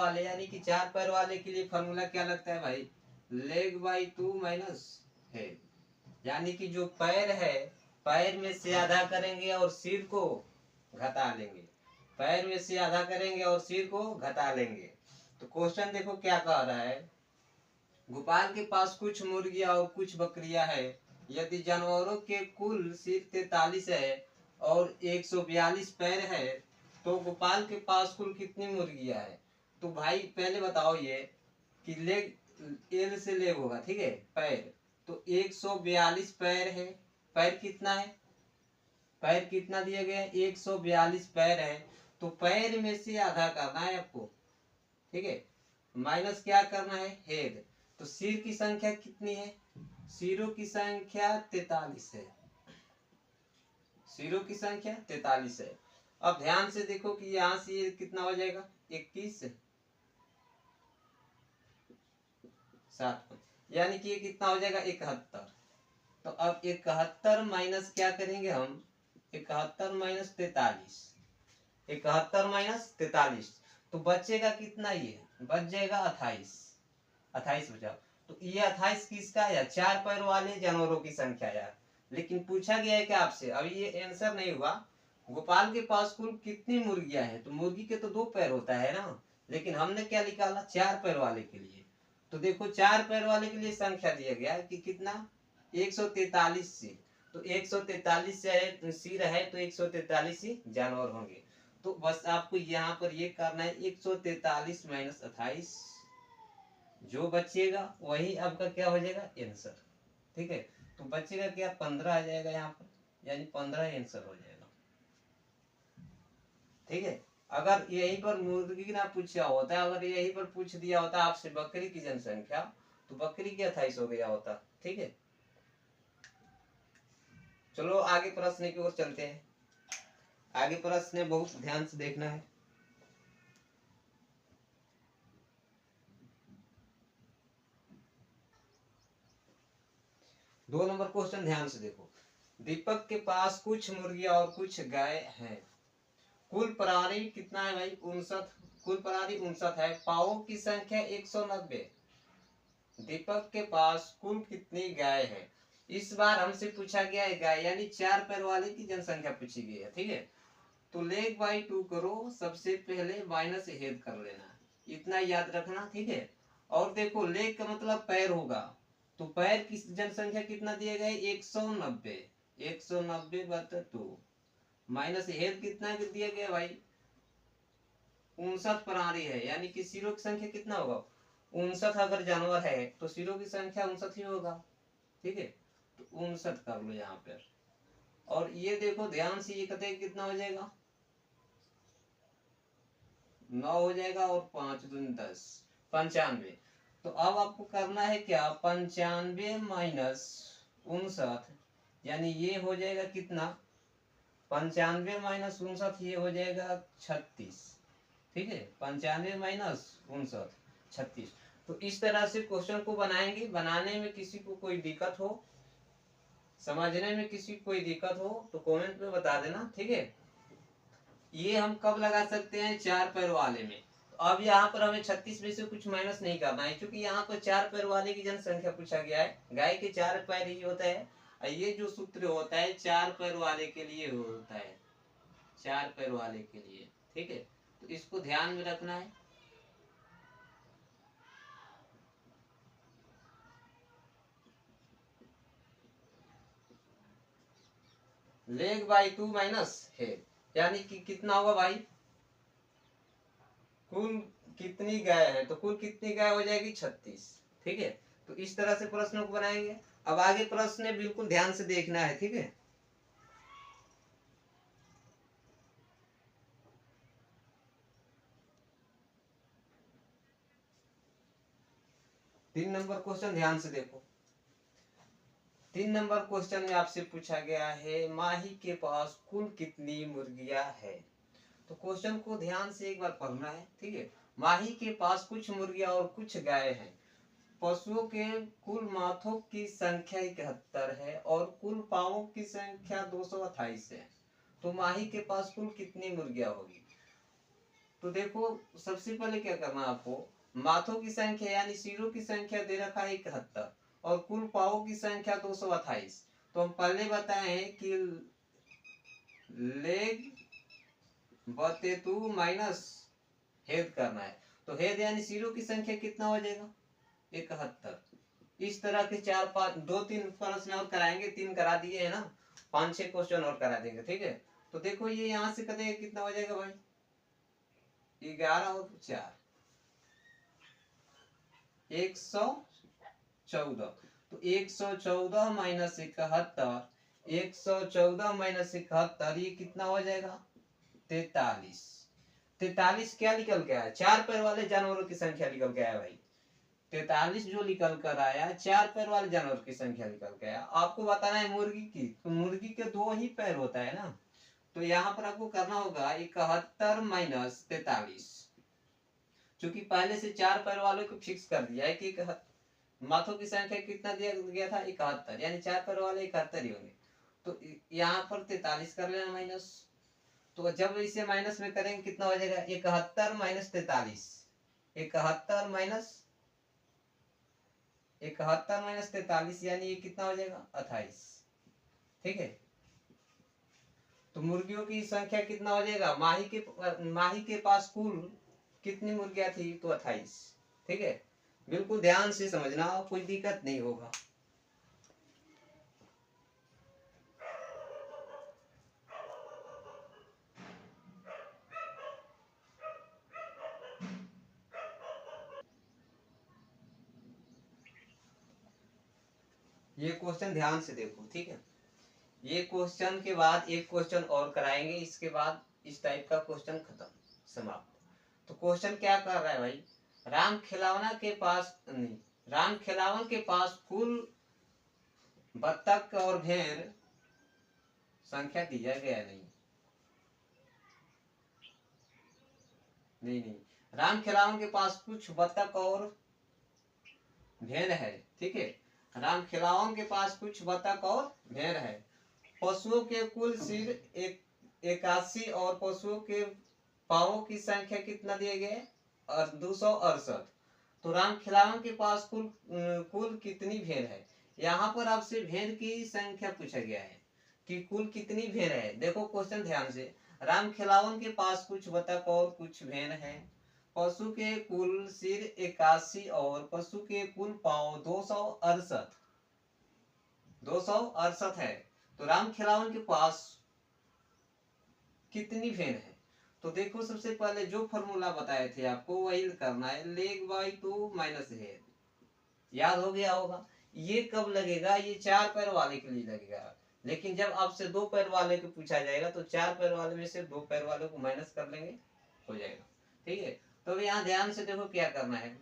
वाले यानी कि 4 पैर वाले के लिए फॉर्मूला क्या लगता है भाई, लेग बाई 2 माइनस हेड, यानी कि जो पैर है पैर में से आधा करेंगे और सिर को घटा लेंगे, पैर में से आधा करेंगे और सिर को घटा लेंगे। तो क्वेश्चन देखो क्या कह रहा है, गोपाल के पास कुछ मुर्गियां और कुछ बकरियां है, यदि जानवरों के कुल सिर 43 है और 142 पैर है तो गोपाल के पास कुल कितनी मुर्गियां है। तो भाई पहले बताओ ये कि लेग एल से लेग होगा, ठीक है, पैर, तो 142 पैर है, पैर कितना है, पैर कितना दिया गया है, 142 पैर है, तो पैर में से आधा करना है आपको, ठीक है, माइनस क्या करना है, हेड। तो सिर की संख्या कितनी है, सिरों की संख्या 43 है, सिरों की संख्या 43 है। अब ध्यान से देखो कि यहां से ये कितना हो जाएगा, 21 7, यानी कि ये कितना हो जाएगा 71। तो अब 71 माइनस क्या करेंगे हम, 71 माइनस 43, 71 माइनस 43, तो बचेगा कितना, ये बच जाएगा 28, 28 बचा। तो ये 28 किसका है, 4 पैर वाले जानवरों की संख्या यार। लेकिन पूछा गया है कि आपसे, अभी ये आंसर नहीं हुआ, गोपाल के पास कुल कितनी मुर्गियां हैं, तो मुर्गी के तो 2 पैर होता है ना, लेकिन हमने क्या निकाला, 4 पैर वाले के लिए। तो देखो 4 पैर वाले के लिए संख्या दिया गया है कि कितना, 143 से, तो 143 से है सिर है तो 143 ही जानवर होंगे। तो बस आपको यहाँ पर ये करना है 143 माइनस 28, जो बचेगा वही आपका क्या हो जाएगा आंसर, ठीक है। तो बचेगा क्या, 15 आ जाएगा यहाँ पर, यानी 15 आंसर हो जाएगा, ठीक है। अगर यहीं पर मुर्गी ना पूछा होता, अगर यहीं पर पूछ दिया होता आपसे बकरी की जनसंख्या, तो बकरी की 28 हो गया होता, ठीक है। चलो आगे प्रश्न की ओर चलते हैं। आगे प्रश्न बहुत ध्यान से देखना है। दो नंबर क्वेश्चन ध्यान से देखो, दीपक के पास कुछ मुर्गियां और कुछ गाय हैं, कुल प्राणी कितना है भाई, 59, कुल प्राणी 59 है, पाओ की संख्या 190, दीपक के पास कुल कितनी गाय है। इस बार हमसे पूछा गया है गाय, यानी 4 पैर वाले की जनसंख्या पूछी गई है, ठीक है। तो लेग बाई 2 करो, सबसे पहले माइनस हेड कर लेना, इतना याद रखना, ठीक है। और देखो लेग का मतलब पैर होगा, तो पैर की जनसंख्या कितना दिया गया है, 190, 190 बटा 2, माइनस हेड कितना दिया गया भाई, 59 प्राणी है, यानी कि सिरों की संख्या कितना होगा, 59 अगर जानवर है तो सिरों की संख्या 59 ही होगा, ठीक है। तो 59 कर लो यहाँ पर। और ये देखो ध्यान से, ये कहते हैं कितना हो जाएगा, 9 हो जाएगा, और 5 दूनी 10, 95। तो अब आपको करना है क्या, 95 माइनस 59, यानी ये हो जाएगा कितना, 95 माइनस 59 ये हो जाएगा 36, ठीक है, 95 माइनस 59 36। तो इस तरह से क्वेश्चन को बनाएंगे, बनाने में किसी को कोई दिक्कत हो, समझने में किसी को कोई दिक्कत हो तो कमेंट में बता देना, ठीक है। ये हम कब लगा सकते हैं, 4 पैर वाले में। तो अब यहाँ पर हमें 36 में से कुछ माइनस नहीं करना है, क्योंकि यहाँ पर 4 पैर वाले की जनसंख्या पूछा गया है, गाय के 4 पैर ही होता है, और ये जो सूत्र होता है 4 पैर वाले के लिए होता है, 4 पैर वाले के लिए, ठीक है। तो इसको ध्यान में रखना है। लेग बाई 2 माइनस हेड, यानी कि कितना होगा भाई, कुल कितनी गाय है, तो कुल कितनी गाय हो जाएगी 36, ठीक है। तो इस तरह से प्रश्नों को बनाएंगे। अब आगे प्रश्न बिल्कुल ध्यान से देखना है, ठीक है। तीन नंबर क्वेश्चन ध्यान से देखो, 3 नंबर क्वेश्चन में आपसे पूछा गया है, माही के पास कुल कितनी मुर्गियां है। तो क्वेश्चन को ध्यान से एक बार पढ़ना है, ठीक है। माही के पास कुछ मुर्गियां और कुछ गाय हैं, पशुओं के कुल माथों की संख्या 71 है और कुल पावों की संख्या 228 है, तो माही के पास कुल कितनी मुर्गियां होगी। तो देखो सबसे पहले क्या करना है आपको, माथों की संख्या यानी सिरों की संख्या दे रखा है 71 और कुल पावों की संख्या 228। तो हम पहले बताए हैं कि लेग बते टू माइनस हेड करना है। तो हेड यानी सिरों की संख्या कितना हो जाएगा, 71। इस तरह के 4-5 2-3 प्रश्न और कराएंगे, 3 करा दिए है ना, 5-6 क्वेश्चन और करा देंगे, ठीक है। तो देखो ये यहाँ से कटेगा कितना हो जाएगा भाई, 11 और 4 114। तो 114 माइनस 71, 114 माइनस 71 ये कितना हो जाएगा, 43। 43 क्या निकल के आया, 4 पैर वाले जानवरों की संख्या निकल के आया भाई। 43 जो निकल कर आया 4 पैर वाले जानवर की संख्या निकल के आया। आपको बताना है मुर्गी की, तो मुर्गी के 2 ही पैर होता है ना। तो यहाँ पर आपको करना होगा 71 माइनस 43, क्योंकि पहले से 4 पैर वालों को फिक्स कर दिया है कि माथों की संख्या कितना दिया गया था, 71, यानी 4 पैर वाले 71 ही होंगे। तो यहाँ पर 43 कर लेना माइनस। तो जब इसे माइनस में करेंगे कितना हो जाएगा, 71 माइनस 43, 71 माइनस 43 यानी ये कितना हो जाएगा, 28, ठीक है। तो मुर्गियों की संख्या कितना हो जाएगा, माही के पास कुल कितनी मुर्गियां थी, तो 28, ठीक है। बिल्कुल ध्यान से समझना, कोई दिक्कत नहीं होगा। ये क्वेश्चन ध्यान से देखो, ठीक है। ये क्वेश्चन के बाद एक क्वेश्चन और कराएंगे, इसके बाद इस टाइप का क्वेश्चन खत्म, समाप्त। तो क्वेश्चन क्या कर रहा है भाई, राम खिलौना के पास नहीं, राम खिलावन के पास कुल बत्तख और भेड़ संख्या दिया गया नहीं, नहीं, राम खिलावन के पास कुछ बत्तख और भेड़ है, ठीक है। राम खिलावन के पास कुछ बत्तख और भेड़ है। पशुओं के कुल सिर 81 और पशुओं के पावों की संख्या कितना दिए गए, और 268। तो राम खिलावन के पास कुल कितनी भेड़ है। यहाँ पर आपसे भेड़ की संख्या पूछा गया है कि कुल कितनी भेड़ है। देखो क्वेश्चन ध्यान से, राम खिलावन के पास कुछ बतख और कुछ भेड़ है। पशु के कुल सिर 81 और पशु के कुल पांव 268 है। तो राम खिलावन के पास कितनी भेड़ है। तो देखो सबसे पहले जो फॉर्मूला बताए थे आपको वही करना है, लेग बाई 2 माइनस हेड, याद हो गया होगा। ये कब लगेगा, ये 4 पैर वाले के लिए लगेगा, लेकिन जब आपसे 2 पैर वाले को पूछा जाएगा तो 4 पैर वाले में से 2 पैर वाले को माइनस कर लेंगे, हो जाएगा, ठीक है। तो यहाँ ध्यान से देखो क्या करना है,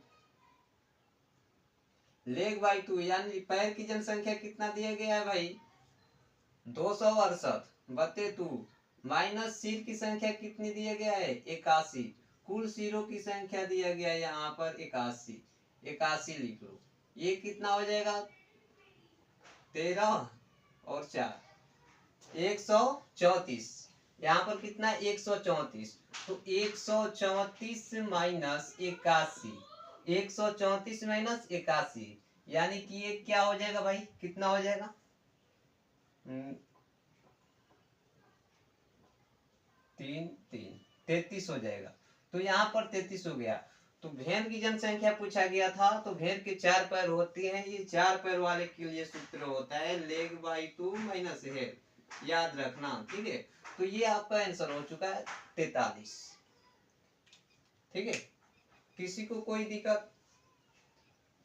लेग बाई 2 यानी पैर की जनसंख्या कितना दिया गया है भाई, 268 बटे 2 माइनस सिर की संख्या कितनी दिया गया है, 81। कुल सिरों की संख्या दिया गया है यहाँ पर 81 लिख लो। ये कितना हो जाएगा, 13 और 4 134। यहाँ पर कितना 134। तो 134 माइनस 81, 134 माइनस 81 यानी कि ये क्या हो जाएगा भाई, कितना हो जाएगा, 33 हो जाएगा। तो यहाँ पर 33 हो गया। तो भेड़ की जनसंख्या पूछा गया था, तो भेड़ के 4 पैर होती हैं, ये 4 पैर वाले के लिए सूत्र होता है लेग बाई 2 माइनस हेड, याद रखना, ठीक है। तो ये आपका आंसर हो चुका है 43, ठीक है। किसी को कोई दिक्कत,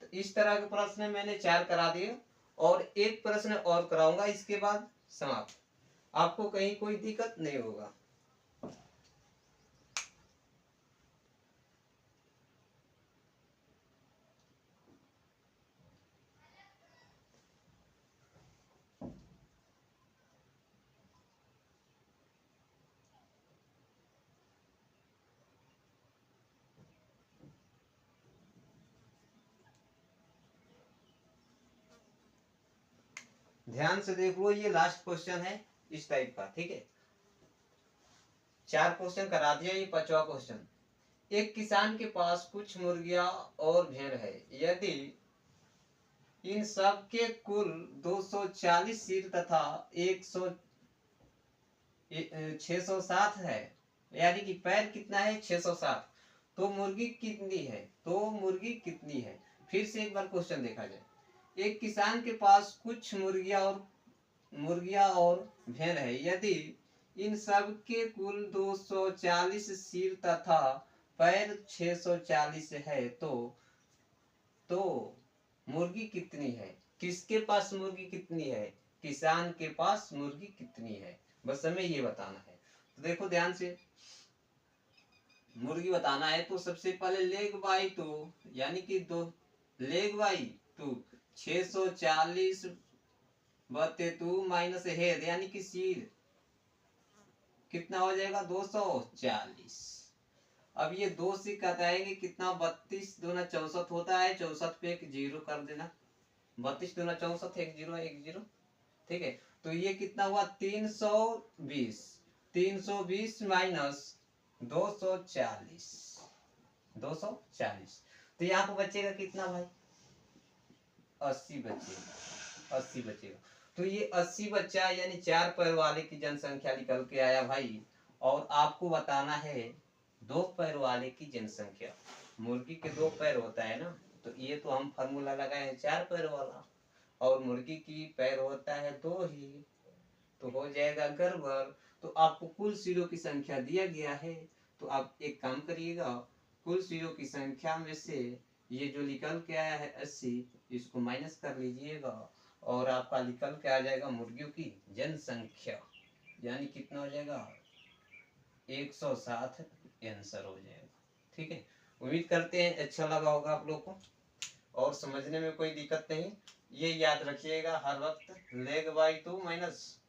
तो इस तरह के प्रश्न मैंने 4 करा दिए और एक प्रश्न और कराऊंगा, इसके बाद समाप्त। आपको कहीं कोई दिक्कत नहीं होगा। ध्यान से देख लो, ये लास्ट क्वेश्चन है इस टाइप का, ठीक है। 4 क्वेश्चन करा दिया, ये 5वां क्वेश्चन। एक किसान के पास कुछ मुर्गियां और भेड़ है। यदि इन सब के कुल 240 सिर तथा 607 है, यानी कि पैर कितना है 607, तो मुर्गी कितनी है? फिर से एक बार क्वेश्चन देखा जाए। एक किसान के पास कुछ मुर्गियां और भेड़ है। यदि इन सब के कुल 240 सिर तथा पैर 640 है, तो मुर्गी कितनी है? किसके पास मुर्गी कितनी है? किसान के पास मुर्गी कितनी है, बस हमें ये बताना है। तो देखो ध्यान से, मुर्गी बताना है तो सबसे पहले लेग बाई टू, यानी कि दो लेग बाई टू 640 बटे 2 माइनस हेड, यानी कि सिर कितना हो जाएगा 240। अब ये दो से कटाएंगे कितना, 32 दूना 64 होता है, 64 पे एक जीरो कर देना, 32 दूना 64, एक जीरो एक जीरो, ठीक है। तो ये कितना हुआ 320, 320 माइनस 240, 240। तो यहाँ पे बचेगा कितना भाई, 80 बचेगा, 80 बचेगा। तो ये 80 बच्चा, यानी 4 पैर वाले की जनसंख्या निकल के आया भाई। और आपको बताना है 2 पैर वाले की जनसंख्या। मुर्गी के 2 पैर होता है ना, तो ये तो हम फार्मूला लगाए हैं 4 पैर वाला, और मुर्गी की पैर होता है 2 ही, तो हो जाएगा गड़बड़। तो आपको कुल सिरों की संख्या दिया गया है, तो आप एक काम करिएगा, कुल सिरों की संख्या में से ये जो निकल के आया है 80, इसको माइनस कर लीजिएगा, और आपका निकल के आ जाएगा मुर्गियों की जनसंख्या, यानी कितना हो जाएगा 107 आंसर हो जाएगा। ठीक है, उम्मीद करते हैं अच्छा लगा होगा आप लोग को, और समझने में कोई दिक्कत नहीं। ये याद रखिएगा हर वक्त, लेग बाई 2 माइनस